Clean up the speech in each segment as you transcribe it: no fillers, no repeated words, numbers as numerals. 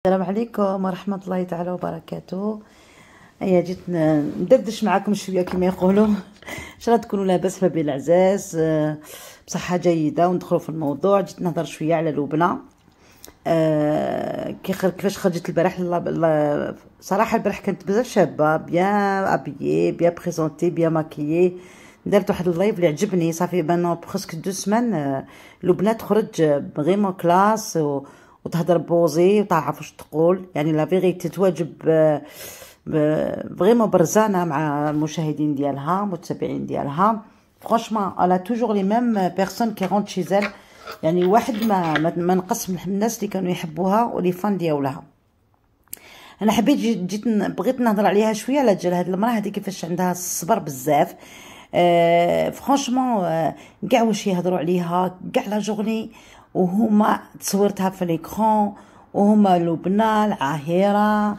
السلام عليكم ورحمة الله تعالى وبركاته. هيا جيت ندردش معاكم شوية كما يقولوا. ان شاء الله تكونوا لاباس ما بين العزاز بصحة جيدة وندخلوا في الموضوع. جيت نهضر شوية على لبنى. كيفاش خرجت البارح. صراحة البارح كانت بزاف شابة، بيان ابيي، بيان بريزونتي، بيان ماكيي. درت واحد اللايف اللي عجبني، صافي بان بريسك 2 سمان لبنى تخرج فريمون كلاس وتهضر بوزي وتعرف واش تقول، يعني لا فيغيتي تواجب فريمون برزانه مع المشاهدين ديالها المتابعين ديالها. فرانشمون الا توجور لي ميم بيرسون كي رونت شيزال، يعني واحد ما نقص من الناس اللي كانوا يحبوها ولي فان ديالها. انا حبيت جيت بغيت نهضر عليها شويه على جال هاد المراه هذه كيفاش عندها الصبر بزاف. فرانشمون كاع واش يهضروا عليها، كاع لا جورني وهما تصويرتها في ليكرون، وهما لبنى العاهره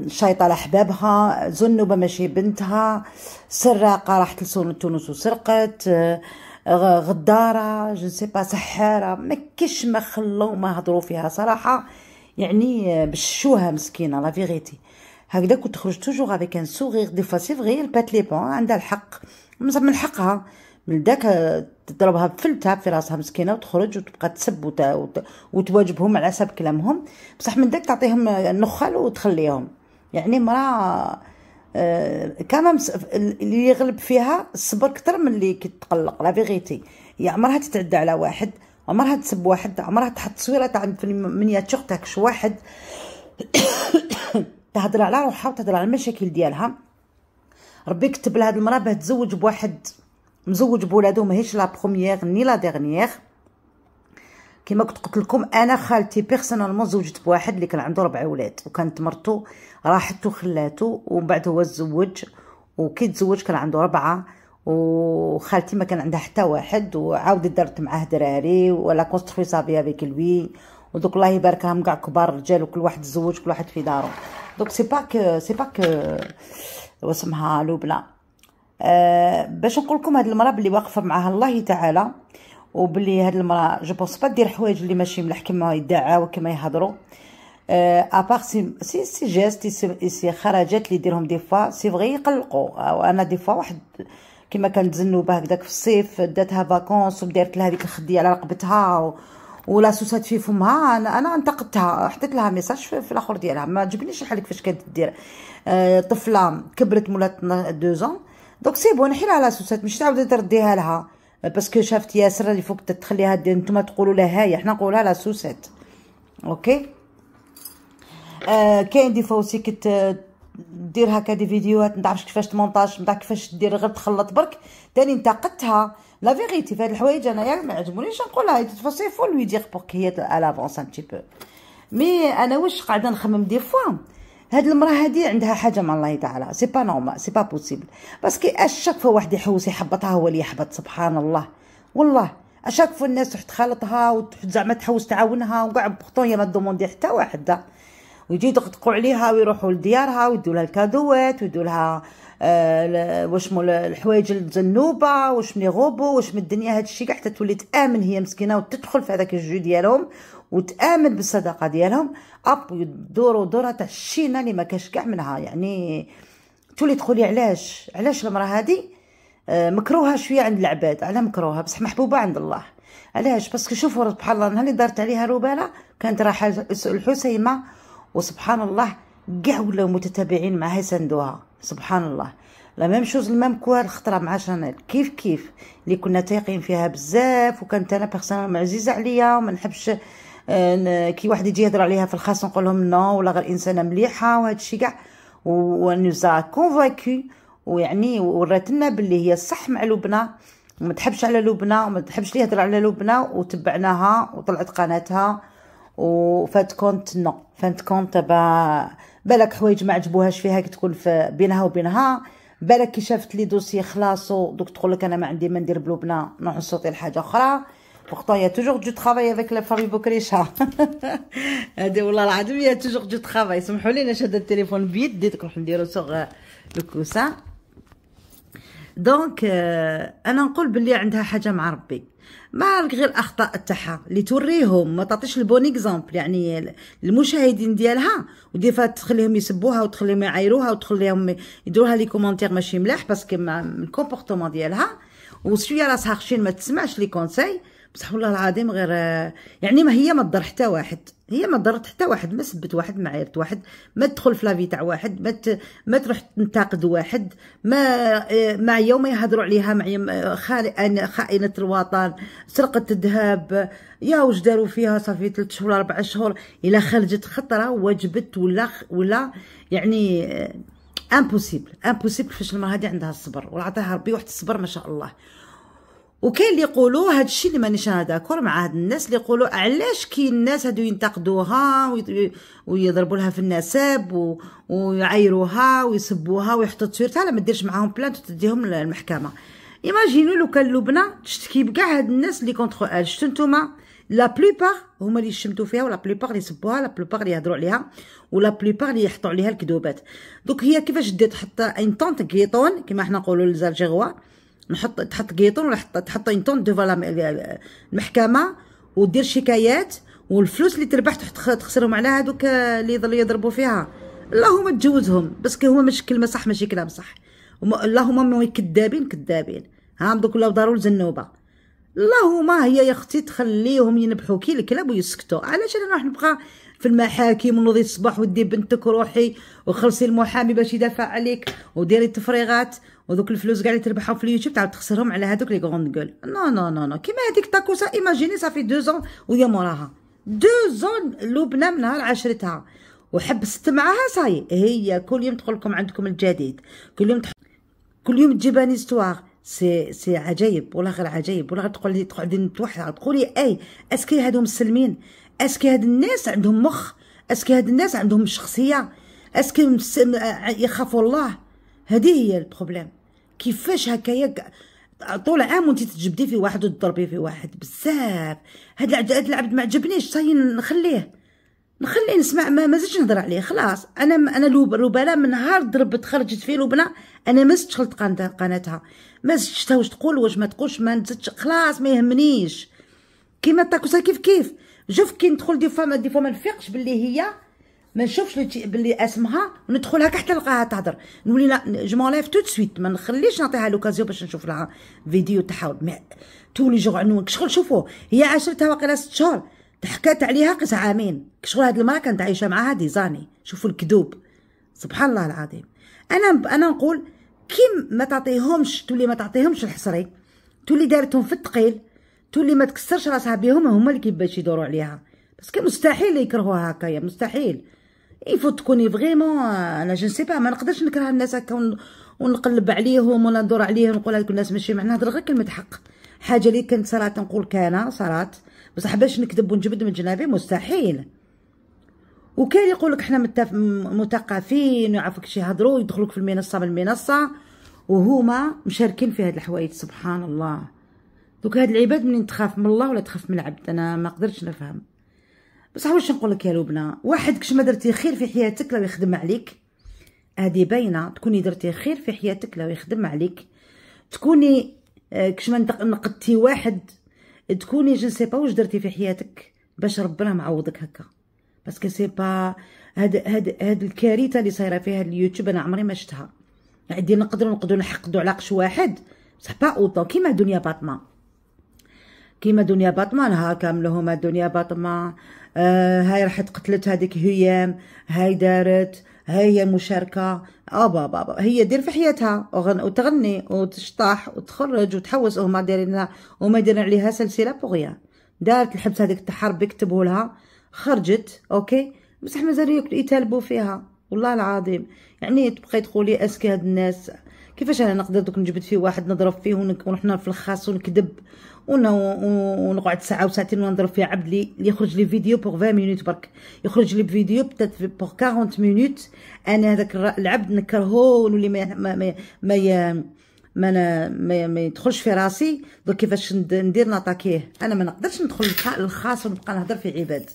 شايطه لحبابها، زنوبه ماشي بنتها، سراقه راحت لتونس وسرقت، غداره جو سي با، سحاره، ما كاش ما خلو ما هضروا فيها صراحه. يعني بشوها مسكينه لا فيغيتي هكذا. كنت تخرج توجور افيك ان سوغيغ دي فوا سي فغي البات لي بون عندها الحق، من حقها من داك تضربها بفلتها في راسها مسكينه وتخرج وتبقى تسب وتواجبهم على حسب كلامهم، بصح من داك تعطيهم النخال وتخليهم. يعني مراه كمان اللي يغلب فيها الصبر اكثر من اللي كتقلق لا فيغيتي. هي عمرها تتعدى على واحد، عمرها تسب واحد، عمرها تحط تصويره تاع في المينياتور تاعك شي واحد تهضر على روحها وتهضر على المشاكل ديالها. ربي كتب لهاد المراه باه تزوج بواحد مزوج بولادو، ماهيش لا بروميير ني لا ديرنيير. كما كنت قلت لكم انا خالتي بيرسونالمون زوجت بواحد اللي كان عنده 4 ولاد، وكانت مرتو راحت وخلاتو، ومن بعد هو تزوج، وكي تزوج كان عنده 4، وخالتي ما كان عندها حتى واحد، وعاودت دارت معاه دراري ولا كونستروي صافي افيك لوي. ودوك الله يبارك لهم كاع كبار رجال، وكل واحد تزوج كل واحد في دارو. دونك سي باك واسمها لبنى. باش نقول لكم هاد المراه بلي واقفه معاها الله تعالى، وبلي هاد المراه جو بونس با دير حوايج اللي ماشي ملاح كما يدعاو وكما يهضروا. ابار سي جيست سي خرجات اللي يديرهم دي فوا سي فغي يقلقوا. انا دي فوا واحد كما كانت زنوبه هكذاك في الصيف داتها فاكونس ودارت لها هذيك الخديه على رقبتها ولا سوسات في فمها، انا انتقدتها، حطيت لها ميساج في الاخر ديالها، ما عجبنيش الحال كيفاش كانت دير. طفله كبرت مولات 2 ans، دونك سي بون نحيلها على سوسات، مش تعاود ترديها لها باسكو شافت ياسر اللي فوق تخليها دير. نتوما تقولوا لها هاي، حنا نقولها لا سوسات. اوكي. كاين دي فوسي كت دير هكا دي فيديوهات، ما تعرفش كيفاش تمونطاج، ما تعرف كيفاش دير، غير تخلط برك. تاني انتقدتها لا فيغيتي في هاد الحوايج، انايا ما عجبونيش نقولها. تفاصيل فو لوي دير بوغ هي الافونس ان تي بو. مي انا واش قاعده نخمم دي فوا، هاد المراه هادي عندها حاجه مع الله تعالى، سي با نورمال، سي با بوسيبل، باسكو اشاك فوا واحد يحوس يحبطها هو اللي يحبط، سبحان الله. والله اشاك فوا الناس تروح تخالطها وزعما تحوس تعاونها، وكاع بورطون هي ما دوموندي حتى واحده، ويجي يدقدقوا عليها ويروحوا لديارها ويدوا لها الكادوات ويدوا لها واش مول الحوايج الزنوبه، واش من غوبو، واش من الدنيا. هادشي كاع حتى تولي تامن هي مسكينه وتدخل في هذاك الجو ديالهم وتامن بالصداقه ديالهم، اب يدوروا دوره تاع الشينه اللي ما كاش كاع منها. يعني تولي تقولي علاش المراه هذه مكروهه شويه عند العباد، على مكروهه بصح محبوبه عند الله. علاش؟ باسكو شوفوا سبحان الله، نهار اللي دارت عليها رباله كانت رايحه الحسيمه، وسبحان الله كاع ولاو متتابعين معها يساندوها، سبحان الله. لا ميم شوز المام كوا الخطره مع شانيل، كيف اللي كنا تايقين فيها بزاف، وكانت انا بيرسونال عزيزه عليا وما نحبش كي واحد يجي يهضر عليها في الخاص نقول لهم نو، ولا غير انسانه مليحه وهذا الشيء كاع، ونوزا كونفاكو، ويعني ورات لنا باللي هي صح مع لبنى، وما تحبش على لبنى، وما تحبش اللي يهضر على لبنى، وتبعناها وطلعت قناتها وفات كونت نو فات كونت بالك حوايج ما عجبوهاش فيها كي تكون في بينها وبينها، بالك كي شافت لي دوسي خلاصو دوك تقول لك انا ما عندي ما ندير بلبنى، نروح نصوتي لحاجه اخرى. pourtant il y a toujours du travail avec la famille بوكريشه. هادي والله العظيم il y a toujours du travail. سمحوا لي انا شاده التليفون بيد، ديت نروح نديرو سوغ لو كوسان. دونك انا نقول باللي عندها حاجه مع ربي، ما غير الاخطاء تاعها اللي توريهم، ما تعطيش البون اكزامبل يعني المشاهدين ديالها، وديفا تخليهم يسبوها وتخليهم يعايروها وتخليهم يديروها لي كومونتير ماشي ملاح باسكو من الكومبورتمون ديالها، وشويه راسها خشين ما تسمعش لي كونساي. بصح والله العظيم غير يعني ما هي ما تضر حتى واحد، هي ما ضرت حتى واحد، ما سبت واحد، ما عيرت واحد، ما تدخل في لافي تاع واحد، ما تروح تنتقد واحد، ما يوم يهضروا عليها مع خائنة الوطن، سرقة الذهب، يا واش داروا فيها صافي 3 شهور 4 شهور، الا خرجت خطره وجبت ولا يعني امبوسيبل كيفاش المراه هذه عندها الصبر، وعطاها ربي واحد الصبر ما شاء الله. وكاين اللي يقولوا هذا الشيء اللي مانيش انا داكور مع هاد الناس اللي يقولوا علاش كاين الناس هادو ينتقدوها ويضربوا لها في النسب ويعايروها ويسبوها ويحطوا تصويرتها، لا ما ديرش معاهم بلانت وتديهم للمحكمه. ايماجينوا لو كان لبنى تشتكي بكاع هاد الناس اللي كونتخ ال، شفتوا نتوما لا بلوبار هما اللي يشمتوا فيها، ولا بلوبار اللي يسبوها، لا بلوبار اللي يهضروا عليها، ولا بلوبار اللي يحطوا عليها الكذوبات. دوك هي كيفاش دير تحط ان طونط كيطون كما حنا نقولوا للزرجيغوا، تحط كيطون ولا تحط ان طون ديفا المحكمه ودير شكايات، والفلوس اللي تربح تخسرهم على هذوك اللي يضلوا يضربوا فيها. اللهم تجوزهم باسكو هما ماشي كلمه صح ماشي كلام صح، اللهم كذابين ها دوك ولاو داروا الزنوبه. اللهم هي يا اختي تخليهم ينبحوا كي الكلاب ويسكتوا. علاش انا نروح نبقى في المحاكم ونوضي الصباح ودي بنتك وروحي وخلصي المحامي باش يدافع عليك وديري التفريغات، ودوك الفلوس كاع اللي تربحهم في اليوتيوب تعاود تخسرهم على هذوك لي غروند غول. نو كيما هذيك تاكوسا، ايماجيني صافي 2 زون وهي موراها 2 زون لبنى من نهار عشرتها وحبست معاها صاي، هي كل يوم تقول لكم عندكم الجديد، كل يوم تجيب ان استوار. سي عجيب والله غير عجيب، والله تقعدي نتوحد تقولي اي اسكي هادو مسلمين، اسكي هاد الناس عندهم مخ، اسكي هاد الناس عندهم شخصيه، اسكي يخافوا الله. هذه هي البروبليم. كيفاش هكايا طول عام وانت تجبدي في واحد وتضربي في واحد بزاف. هاد العبد ما عجبنيش صاي نخليه نسمع، ما زدتش نهضر عليه خلاص. انا لبنى من نهار ضربت خرجت في لبنى انا ما زدتش خلط قناتها، ما زدتش واش تقول واش ما تقولش، ما نزدتش خلاص ما يهمنيش. كيما تاكوسا كيف شوف كي ندخل دي فما ما نفيقش باللي هي ما نشوفش باللي اسمها وندخل هكا حتى نلقاها تهضر، نولي لا جو مونليف تو سويت، ما نخليش نعطيها لوكازيون باش نشوف لها فيديو تاعها تولي جوع عنوان شغل. شوفوا هي عاشرتها واقيلا 6 شهور، حكات عليها قص عامين شغل. هاد المراه كانت عايشه معاها ديزاني. شوفوا الكذوب سبحان الله العظيم. انا نقول كي ما تعطيهمش تولي ما تعطيهمش الحصري، تولي دارتهم في الثقيل، تولي ما تكسرش راسها بهم هما اللي كيباش يدوروا عليها، باسكو مستحيل يكرهوها هكايا، مستحيل. يفو تكوني فريمون انا جو سي با، ما نقدرش نكره الناس هكا ونقلب عليهم ولا ندور عليهم ونقول هذوك الناس ماشي معنا. نهضر غير كلمه حق، حاجه اللي كانت صراحه نقول كان صراحه، بصح باش نكذب ونجبد من جنابي مستحيل. وكان يقولك حنا مثقفين ويعرفوك شي يهضروا يدخلوك في المنصه وهما مشاركين في هاد الحوايج. سبحان الله. دوك هاد العباد منين تخاف من الله ولا تخاف من العبد؟ انا ما قدرتش نفهم. بصح واش نقول لك يا لبنى، واحد كش ما درتي خير في حياتك لو يخدم عليك، هادي باينه. تكوني درتي خير في حياتك لو يخدم عليك، تكوني كش ما نقدتي واحد، تكوني جو سي با واش درتي في حياتك باش ربنا معوضك هكا. باسكو سي با هاد الكارثه اللي صايره فيها اليوتيوب انا عمري ما شفتها. عندي نقدروا نحقدوا على قش واحد بصح با اوطو كيما دنيا باطمه نهار كامل هما دنيا باطمه. هاي راحت قتلت هذيك هيام، هاي دارت، هي مشاركه. بابا هي دير في حياتها وتغني وتشطح وتخرج وتحوس، وهما دايرين عليها سلسله بوغيا. دارت الحبس هذيك تاع حرب يكتبوا لها، خرجت اوكي، بصح مازال يتالبوا فيها والله العظيم. يعني تبقاي تقولي اسكي هاد الناس كيفاش انا نقدر دوك نجبد فيه واحد نضرب فيه ونحنا في الخاص ونكذب ونقعد ساعه وساعتين ونضرب فيه عبد لي يخرج لي فيديو بوغ 20 مينوت برك، يخرج لي فيديو بتات بوغ 40 مينوت. انا هذاك العبد نكرهو ونولي ما يدخلش في راسي. دوك كيفاش ندير نطاكيه؟ انا ما نقدرش ندخل للخاص ونبقى نهضر في عباد.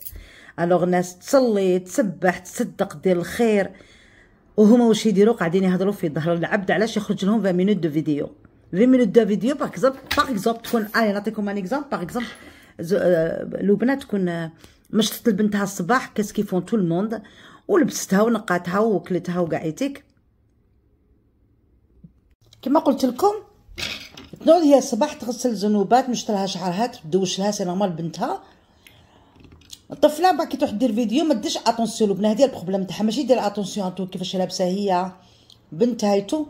الوغ الناس تصلي تسبح تصدق دير الخير، وهما واش يديروا قاعدين يهضروا في ظهر العبد علاش يخرج لهم 20 مينوت دو فيديو. 20 minutes دو فيديو باغ اكزومبل تكون نعطيكم ان اكزومبل باغ اكزومبل لبنى تكون مشطت لبنتها الصباح كاس فون تو الموند ولبستها ونقاتها وكلتها وقعيتك كما قلت لكم. تنوض هي الصباح تغسل الزنوبات مشط لها شعرها تدوش لها سي نورمال بنتها الطفله. بعد كي تروح دير فيديو ما ديرش اتونسيون لبنى، هذه البروبليم تاعها ماشي دير اتونسيون تو كيفاش لابسه هي بنتها هايتو.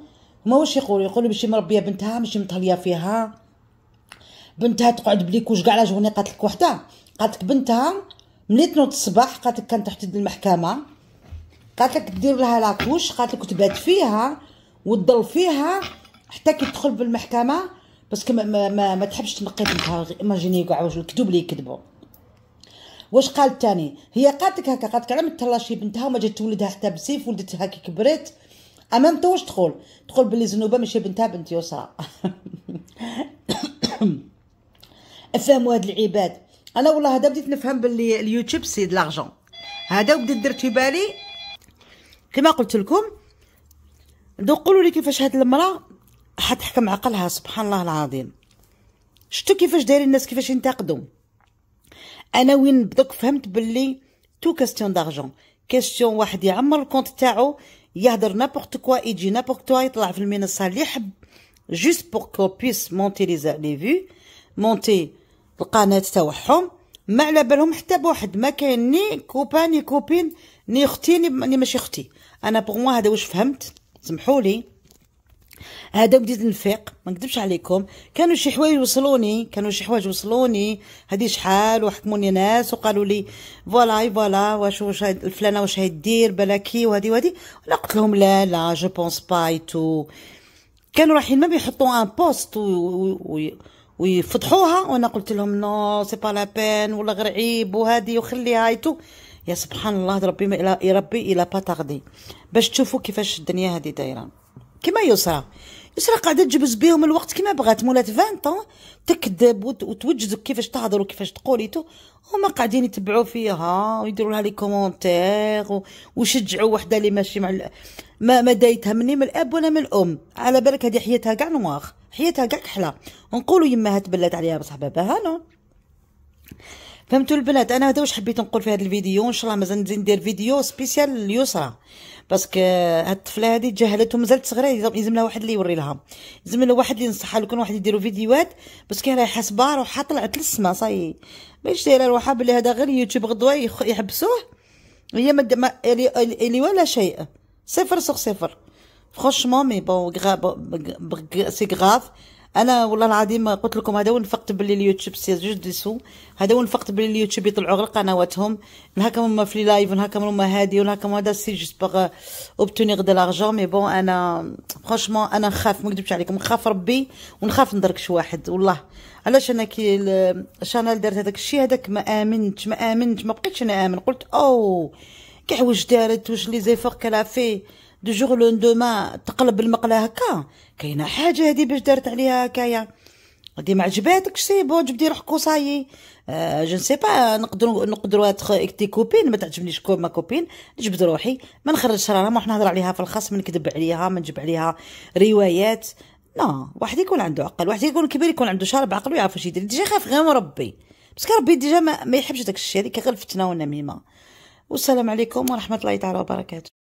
هما واش يقولوا باش مربيه بنتها ماشي متهليه فيها، بنتها تقعد بليكوش كاع لا جورني. قالت لك وحده قالت لك بنتها ملي تنوض الصباح قالت لك كانت تحت المحكمه، قالت لك دير لها لاكوش، قالت لك تبات فيها وتضل فيها حتى كي تدخل بالمحكمه باسكو ما تحبش تنقي بنتها. ايماجيني كاع واش الكذوب اللي يكذبوا. واش قالت تاني هي قالت لك هكا، قالت لك على ما تهلاشي بنتها وما جات تولدها حتى بسيف ولدتها كي كبرت امام واش تقول بلي زنوبه ماشي بنتها بنت يسرى. افهموا هاد العباد. انا والله هذا بديت نفهم باللي اليوتيوب سي د لارجون هذا، وبديت درت في بالي كما قلت لكم. دو قولوا لي كيفاش هاد المراه حتحكم عقلها سبحان الله العظيم. شفتوا كيفاش دايرين الناس كيفاش ينتقدوا. انا وين بدوك فهمت باللي تو كاستيون دارجون، كاستيون واحد يعمر الكونت تاعو يهدر نابورت كوا يجي نابورت كوا يطلع في المنصه اللي يحب جوست بور كو بيس مونتي لي في مونتي القناه تاعهم. ما على بالهم حتى بواحد، ما كاين ني كوبان ني كوبين ني اختي ني ماشي اختي. انا بوغ موا هذا واش فهمت، سمحولي هذا بديت نفيق ما نكذبش عليكم. كانوا شي حوايج وصلوني هذه شحال وحكموني ناس وقالوا لي فوالا واش الفلانه واش هيدير بلاكي وهذه ولا قلت لهم لا جو بونس با ايتو. كانوا رايحين ما بيحطوا ان بوست ويفضحوها وانا قلت لهم نو سي با لا بين ولا غير عيب وهذه وخليها ايتو. يا سبحان الله ربي الى با تاردي باش تشوفوا كيفاش الدنيا هذه دايره. كما يسرى قاعده تجبز بهم الوقت كما بغات، مولات 20 تكذب وتوجدك كيفاش تهضر وكيفاش تقوليتو. هما قاعدين يتبعوا فيها ويديروا لها لي كومونتير ويشجعوا وحده اللي ماشي مع ما دايتها مني من الاب ولا من الام. على بالك هذه حياتها كاع نواغ، حياتها كاع كحله، ونقولوا يماها تبلات عليها بصح باباها نو. فهمتوا البنات؟ انا هذا واش حبيت نقول في هذا الفيديو. ان شاء الله مازال نزيد ندير فيديو سبيسيال لليسرى باسكو هاد الطفله هذه تجاهلت ومازالت صغيره، لازم لها واحد اللي يوري لها، لازم لها واحد اللي ينصحها. لو كان واحد يديروا فيديوهات باسكو راهي حاسبه روحها طلعت للسما صاي، باش دايره روحها بلي هذا غير يوتيوب غدوه يحبسوه. هي ما اللي ولا شيء، 0/0 فرانشمون. مي بون سي غراف. انا والله العظيم قلت لكم هذا وين فقت باللي اليوتيوب سي جوج دي سو، هذا وين فقت باللي اليوتيوب يطلعوا غير قنواتهم نهاكم هما في لايف ونهاكم هما هادي ونهاكم هذا سي جوست باغ اوبتونيغ دو لارجون. مي بون انا فرانشمون انا نخاف، ما نكذبش عليكم، نخاف ربي ونخاف ندركش واحد والله. علاش انا كي الشانال درت هذاك الشيء هذاك ما امنتش ما بقيتش انا امن. قلت او كاع واش دارت، واش لي زيفور كلا في دو جور لو دوما تقلب المقله هكا. كاينه حاجه هذه باش دارت عليها هكايا، هذه ما عجباتكش سي بون جبدي روحك وصايي. جو نسي با نقدروا تي كوبين ما تعجبنيش ما كوبين نجبد روحي، ما نخرجش راها ما نهضر عليها في الخاص، ما نكذب عليها، ما نجيب عليها روايات. لا واحد يكون عنده عقل، واحد يكون كبير يكون عنده شارب عقل ويعرف واش يدير. ديجا خاف غير من ربي باسكو ربي ديجا ما يحبش داك الشيء، هذيك غير الفتنه والنميمه. والسلام عليكم ورحمه الله تعالى وبركاته.